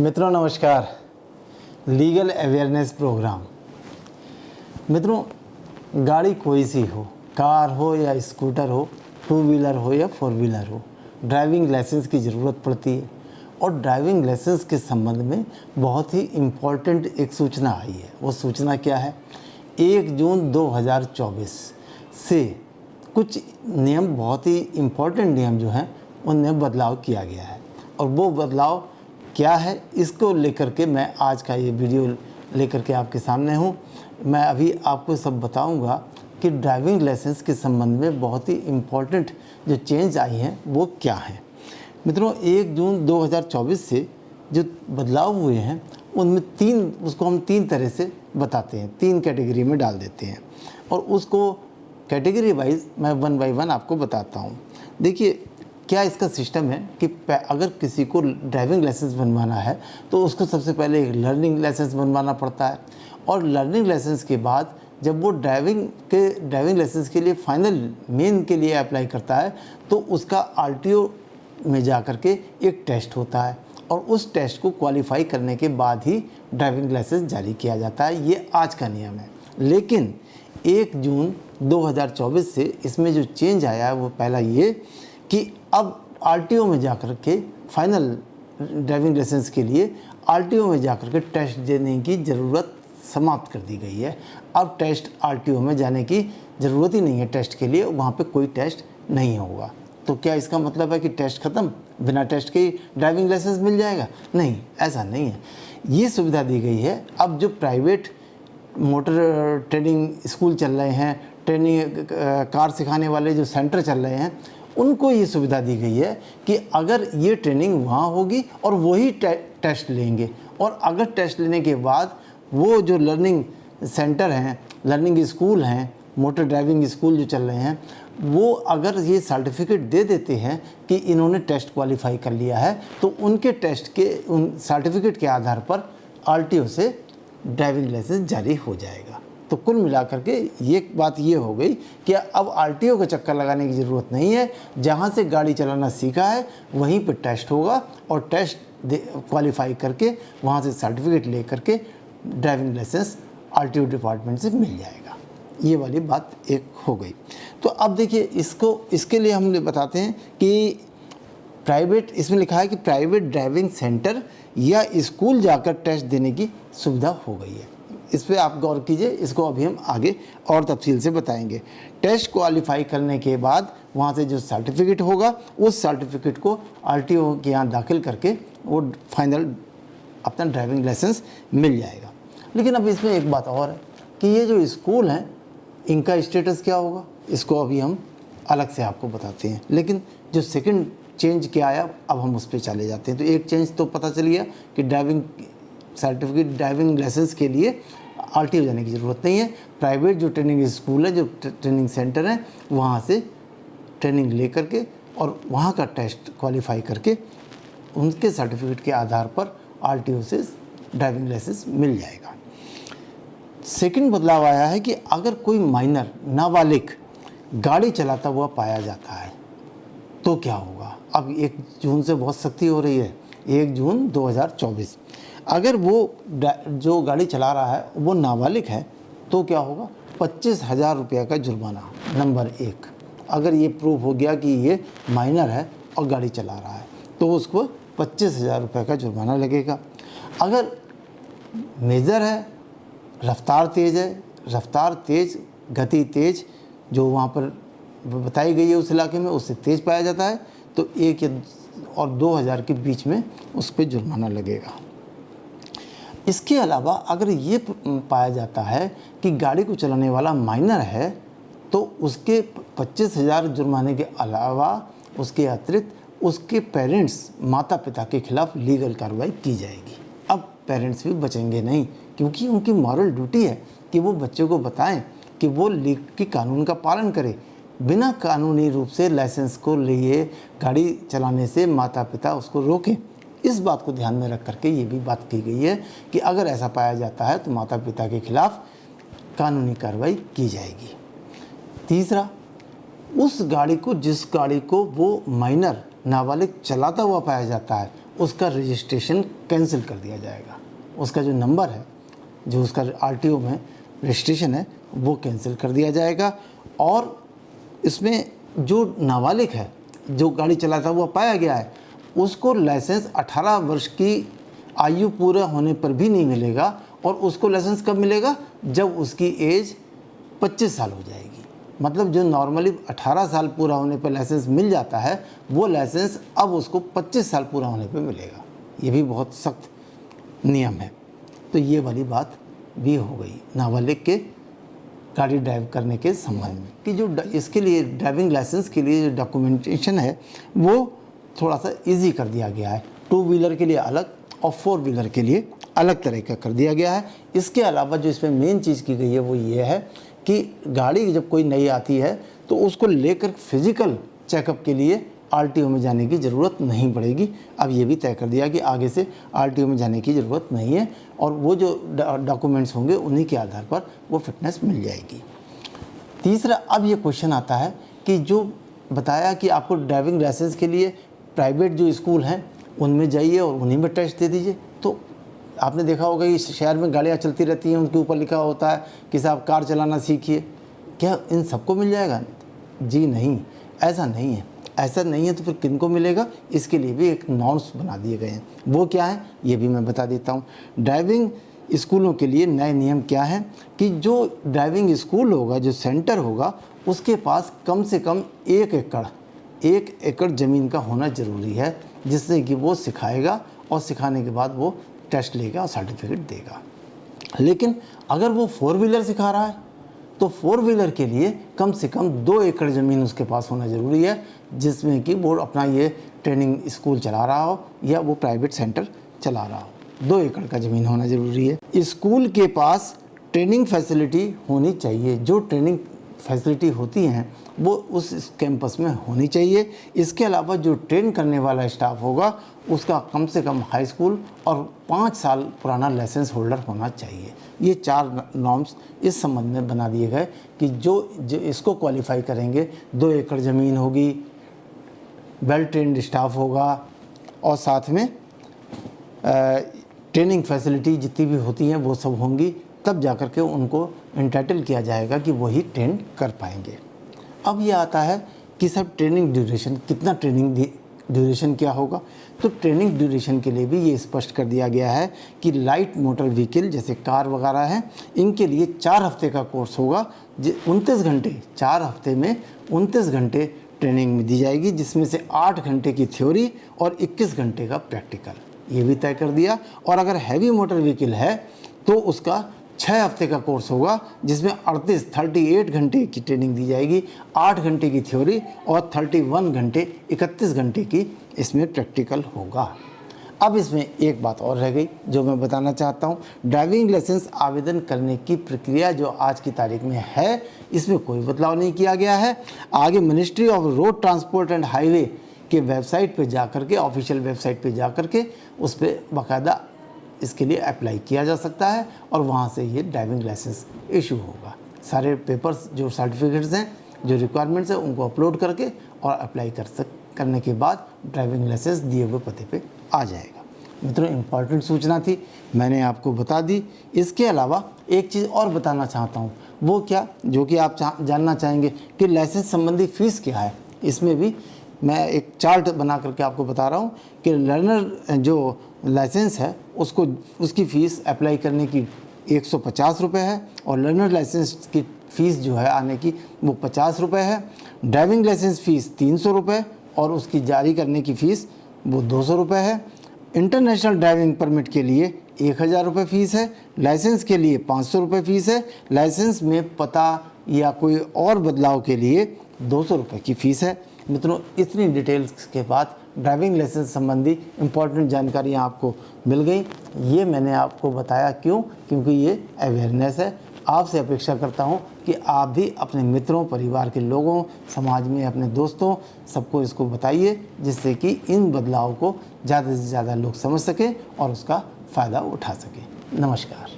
मित्रों नमस्कार। Legal awareness programme. मित्रों, गाड़ी कोई सी हो, कार हो या स्कूटर हो, टू व्हीलर हो या फोर व्हीलर हो, ड्राइविंग लाइसेंस की ज़रूरत पड़ती है। और ड्राइविंग लाइसेंस के संबंध में बहुत ही इम्पॉर्टेंट एक सूचना आई है। वो सूचना क्या है? 1 जून 2024 से कुछ नियम, बहुत ही इम्पॉर्टेंट नियम जो हैं उनमें बदलाव किया गया है। और वो बदलाव क्या है, इसको लेकर के मैं आज का ये वीडियो लेकर के आपके सामने हूँ। मैं अभी आपको सब बताऊँगा कि ड्राइविंग लाइसेंस के संबंध में बहुत ही इम्पॉर्टेंट जो चेंज आई हैं वो क्या हैं। मित्रों, 1 जून 2024 से जो बदलाव हुए हैं उनमें उसको हम तीन तरह से बताते हैं, 3 कैटेगरी में डाल देते हैं। और उसको कैटेगरी वाइज मैं 1 बाय 1 आपको बताता हूँ। देखिए, क्या इसका सिस्टम है कि अगर किसी को ड्राइविंग लाइसेंस बनवाना है तो उसको सबसे पहले एक लर्निंग लाइसेंस बनवाना पड़ता है। और लर्निंग लाइसेंस के बाद जब वो ड्राइविंग लाइसेंस के लिए फाइनल मेन के लिए अप्लाई करता है तो उसका आरटीओ में जा कर के एक टेस्ट होता है। और उस टेस्ट को क्वालिफाई करने के बाद ही ड्राइविंग लाइसेंस जारी किया जाता है। ये आज का नियम है। लेकिन 1 जून 2024 से इसमें जो चेंज आया है वो पहला ये कि अब आरटीओ में जाकर के फाइनल ड्राइविंग लाइसेंस के लिए आरटीओ में जाकर के टेस्ट देने की ज़रूरत समाप्त कर दी गई है। अब टेस्ट आरटीओ में जाने की ज़रूरत ही नहीं है। टेस्ट के लिए वहाँ पे कोई टेस्ट नहीं होगा। तो क्या इसका मतलब है कि टेस्ट ख़त्म, बिना टेस्ट के ड्राइविंग लाइसेंस मिल जाएगा? नहीं, ऐसा नहीं है। ये सुविधा दी गई है। अब जो प्राइवेट मोटर ट्रेनिंग स्कूल चल रहे हैं, ट्रेनिंग कार सिखाने वाले जो सेंटर चल रहे हैं, उनको ये सुविधा दी गई है कि अगर ये ट्रेनिंग वहाँ होगी और वही टेस्ट लेंगे। और अगर टेस्ट लेने के बाद वो जो लर्निंग सेंटर हैं, लर्निंग स्कूल हैं, मोटर ड्राइविंग स्कूल जो चल रहे हैं, वो अगर ये सर्टिफिकेट दे देते हैं कि इन्होंने टेस्ट क्वालिफाई कर लिया है, तो उनके टेस्ट के उन सर्टिफिकेट के आधार पर आरटीओ से ड्राइविंग लाइसेंस जारी हो जाएगा। तो कुल मिलाकर के ये बात ये हो गई कि अब आरटीओ का चक्कर लगाने की ज़रूरत नहीं है। जहाँ से गाड़ी चलाना सीखा है वहीं पर टेस्ट होगा और टेस्ट क्वालिफाई करके वहाँ से सर्टिफिकेट ले करके ड्राइविंग लाइसेंस आरटीओ डिपार्टमेंट से मिल जाएगा। ये वाली बात एक हो गई। तो अब देखिए, इसके लिए हम बताते हैं कि प्राइवेट, इसमें लिखा है कि प्राइवेट ड्राइविंग सेंटर या स्कूल जाकर टेस्ट देने की सुविधा हो गई है। इस पर आप गौर कीजिए। इसको अभी हम आगे और तफसील से बताएंगे। टेस्ट क्वालिफाई करने के बाद वहाँ से जो सर्टिफिकेट होगा उस सर्टिफिकेट को आरटीओ के यहाँ दाखिल करके वो फाइनल अपना ड्राइविंग लाइसेंस मिल जाएगा। लेकिन अब इसमें एक बात और है कि ये जो स्कूल हैं इनका स्टेटस क्या होगा, इसको अभी हम अलग से आपको बताते हैं। लेकिन जो सेकंड चेंज क्या आया, अब हम उस पर चले जाते हैं। तो एक चेंज तो पता चल गया कि ड्राइविंग सर्टिफिकेट, ड्राइविंग लाइसेंस के लिए आरटीओ जाने की ज़रूरत नहीं है। प्राइवेट जो ट्रेनिंग स्कूल है, जो ट्रेनिंग सेंटर है, वहाँ से ट्रेनिंग ले करके और वहाँ का टेस्ट क्वालिफाई करके उनके सर्टिफिकेट के आधार पर आरटीओ से ड्राइविंग लाइसेंस मिल जाएगा। सेकंड बदलाव आया है कि अगर कोई माइनर, नाबालिग गाड़ी चलाता हुआ पाया जाता है तो क्या होगा। अब 1 जून से बहुत सख्ती हो रही है। 1 जून 2024 अगर वो जो गाड़ी चला रहा है वो नाबालिग है तो क्या होगा? 25,000 रुपये का जुर्माना। नंबर 1, अगर ये प्रूफ हो गया कि ये माइनर है और गाड़ी चला रहा है तो उसको 25,000 रुपये का जुर्माना लगेगा। अगर मेजर है, रफ्तार तेज़ है, रफ्तार तेज़, गति तेज़ जो वहाँ पर बताई गई है उस इलाके में, उससे तेज़ पाया जाता है तो 1 और 2,000 के बीच में उस पर जुर्माना लगेगा। इसके अलावा अगर ये पाया जाता है कि गाड़ी को चलाने वाला माइनर है तो उसके 25,000 जुर्माने के अलावा उसके अतिरिक्त उसके पेरेंट्स, माता पिता के खिलाफ लीगल कार्रवाई की जाएगी। अब पेरेंट्स भी बचेंगे नहीं, क्योंकि उनकी मॉरल ड्यूटी है कि वो बच्चे को बताएं कि वो की कानून का पालन करे। बिना कानूनी रूप से लाइसेंस को लिए गाड़ी चलाने से माता पिता उसको रोकें। इस बात को ध्यान में रख करके ये भी बात की गई है कि अगर ऐसा पाया जाता है तो माता पिता के खिलाफ कानूनी कार्रवाई की जाएगी। तीसरा, जिस गाड़ी को वो माइनर, नाबालिग चलाता हुआ पाया जाता है उसका रजिस्ट्रेशन कैंसिल कर दिया जाएगा। उसका जो नंबर है, जो उसका आरटीओ में रजिस्ट्रेशन है, वो कैंसिल कर दिया जाएगा। और इसमें जो नाबालिग है, जो गाड़ी चलाता हुआ पाया गया है, उसको लाइसेंस 18 वर्ष की आयु पूरा होने पर भी नहीं मिलेगा। और उसको लाइसेंस कब मिलेगा? जब उसकी एज 25 साल हो जाएगी। मतलब जो नॉर्मली 18 साल पूरा होने पर लाइसेंस मिल जाता है, वो लाइसेंस अब उसको 25 साल पूरा होने पर मिलेगा। ये भी बहुत सख्त नियम है। तो ये वाली बात भी हो गई नाबालिग के गाड़ी ड्राइव करने के संबंध में, कि जो इसके लिए ड्राइविंग लाइसेंस के लिए जो डॉक्यूमेंटेशन है वो थोड़ा सा इजी कर दिया गया है। 2 व्हीलर के लिए अलग और 4 व्हीलर के लिए अलग तरह का कर दिया गया है। इसके अलावा जो इसमें मेन चीज़ की गई है वो ये है कि गाड़ी जब कोई नई आती है तो उसको लेकर फिजिकल चेकअप के लिए आरटीओ में जाने की ज़रूरत नहीं पड़ेगी। अब ये भी तय कर दिया कि आगे से आरटीओ में जाने की ज़रूरत नहीं है, और वो जो डॉक्यूमेंट्स होंगे उन्हीं के आधार पर वो फिटनेस मिल जाएगी। तीसरा, अब ये क्वेश्चन आता है कि जो बताया कि आपको ड्राइविंग लाइसेंस के लिए प्राइवेट जो स्कूल हैं उनमें जाइए और उन्हीं में टेस्ट दे दीजिए। तो आपने देखा होगा कि शहर में गाड़ियाँ चलती रहती हैं, उनके ऊपर लिखा होता है कि साहब कार चलाना सीखिए। क्या इन सबको मिल जाएगा? जी नहीं, ऐसा नहीं है। ऐसा नहीं है तो फिर किन को मिलेगा? इसके लिए भी एक नॉर्म्स बना दिए गए हैं। वो क्या है ये भी मैं बता देता हूँ। ड्राइविंग स्कूलों के लिए नए नियम क्या है कि जो ड्राइविंग स्कूल होगा, जो सेंटर होगा, उसके पास कम से कम 1 एकड़ ज़मीन का होना ज़रूरी है, जिससे कि वो सिखाएगा और सिखाने के बाद वो टेस्ट लेगा और सर्टिफिकेट देगा। लेकिन अगर वो 4 व्हीलर सिखा रहा है तो 4 व्हीलर के लिए कम से कम 2 एकड़ ज़मीन उसके पास होना ज़रूरी है, जिसमें कि वो अपना ये ट्रेनिंग स्कूल चला रहा हो या वो प्राइवेट सेंटर चला रहा हो। 2 एकड़ का ज़मीन होना ज़रूरी है। स्कूल के पास ट्रेनिंग फैसिलिटी होनी चाहिए। जो ट्रेनिंग फैसिलिटी होती हैं वो उस कैंपस में होनी चाहिए। इसके अलावा जो ट्रेन करने वाला स्टाफ होगा उसका कम से कम हाई स्कूल और 5 साल पुराना लाइसेंस होल्डर होना चाहिए। ये 4 नॉर्म्स इस संबंध में बना दिए गए कि जो इसको क्वालिफाई करेंगे, 2 एकड़ ज़मीन होगी, वेल ट्रेंड स्टाफ होगा, और साथ में ट्रेनिंग फैसिलिटी जितनी भी होती हैं वो सब होंगी। तब जाकर के उनको एंटाइटल किया जाएगा कि वही ट्रेन कर पाएंगे। अब ये आता है कि सब ट्रेनिंग ड्यूरेशन, कितना ट्रेनिंग ड्यूरेशन क्या होगा? तो ट्रेनिंग ड्यूरेशन के लिए भी ये स्पष्ट कर दिया गया है कि लाइट मोटर व्हीकल जैसे कार वगैरह हैं, इनके लिए 4 हफ्ते का कोर्स होगा। 29 घंटे, 4 हफ्ते में 29 घंटे ट्रेनिंग दी जाएगी, जिसमें से 8 घंटे की थ्योरी और 21 घंटे का प्रैक्टिकल, ये भी तय कर दिया। और अगर हैवी मोटर व्हीकल है तो उसका 6 हफ्ते का कोर्स होगा, जिसमें 38 घंटे की ट्रेनिंग दी जाएगी, 8 घंटे की थ्योरी और 31 घंटे की इसमें प्रैक्टिकल होगा। अब इसमें एक बात और रह गई जो मैं बताना चाहता हूँ। ड्राइविंग लाइसेंस आवेदन करने की प्रक्रिया जो आज की तारीख में है, इसमें कोई बदलाव नहीं किया गया है। आगे ministry of road transport and highway के वेबसाइट पे जाकर के, ऑफिशियल वेबसाइट पे जाकर के उस पर बाकायदा इसके लिए अप्लाई किया जा सकता है और वहाँ से ये ड्राइविंग लाइसेंस इशू होगा। सारे पेपर्स, जो सर्टिफिकेट्स हैं, जो रिक्वायरमेंट्स हैं, उनको अपलोड करके और अप्लाई करने के बाद ड्राइविंग लाइसेंस दिए हुए पते पे आ जाएगा। मित्रों, इम्पॉर्टेंट सूचना थी, मैंने आपको बता दी। इसके अलावा एक चीज़ और बताना चाहता हूँ, वो क्या, जो कि आप जानना चाहेंगे कि लाइसेंस संबंधी फ़ीस क्या है। इसमें भी मैं एक चार्ट बना करके आपको बता रहा हूँ कि लर्नर जो लाइसेंस है उसको, उसकी फ़ीस अप्लाई करने की 150 रुपये है, और लर्नर लाइसेंस की फ़ीस जो है आने की वो 50 रुपये है। ड्राइविंग लाइसेंस फ़ीस 300 रुपये और उसकी जारी करने की फ़ीस वो 200 रुपये है। इंटरनेशनल ड्राइविंग परमिट के लिए 1000 रुपये फ़ीस है। लाइसेंस के लिए 500 रुपये फ़ीस है। लाइसेंस में पता या कोई और बदलाव के लिए 200 रुपये की फ़ीस है। मित्रों, इतनी डिटेल्स के बाद ड्राइविंग लाइसेंस संबंधी इम्पॉर्टेंट जानकारियाँ आपको मिल गई। ये मैंने आपको बताया क्यों? क्योंकि ये अवेयरनेस है। आपसे अपेक्षा करता हूँ कि आप भी अपने मित्रों, परिवार के लोगों, समाज में अपने दोस्तों, सबको इसको बताइए, जिससे कि इन बदलाव को ज़्यादा से ज़्यादा लोग समझ सकें और उसका फ़ायदा उठा सकें। नमस्कार।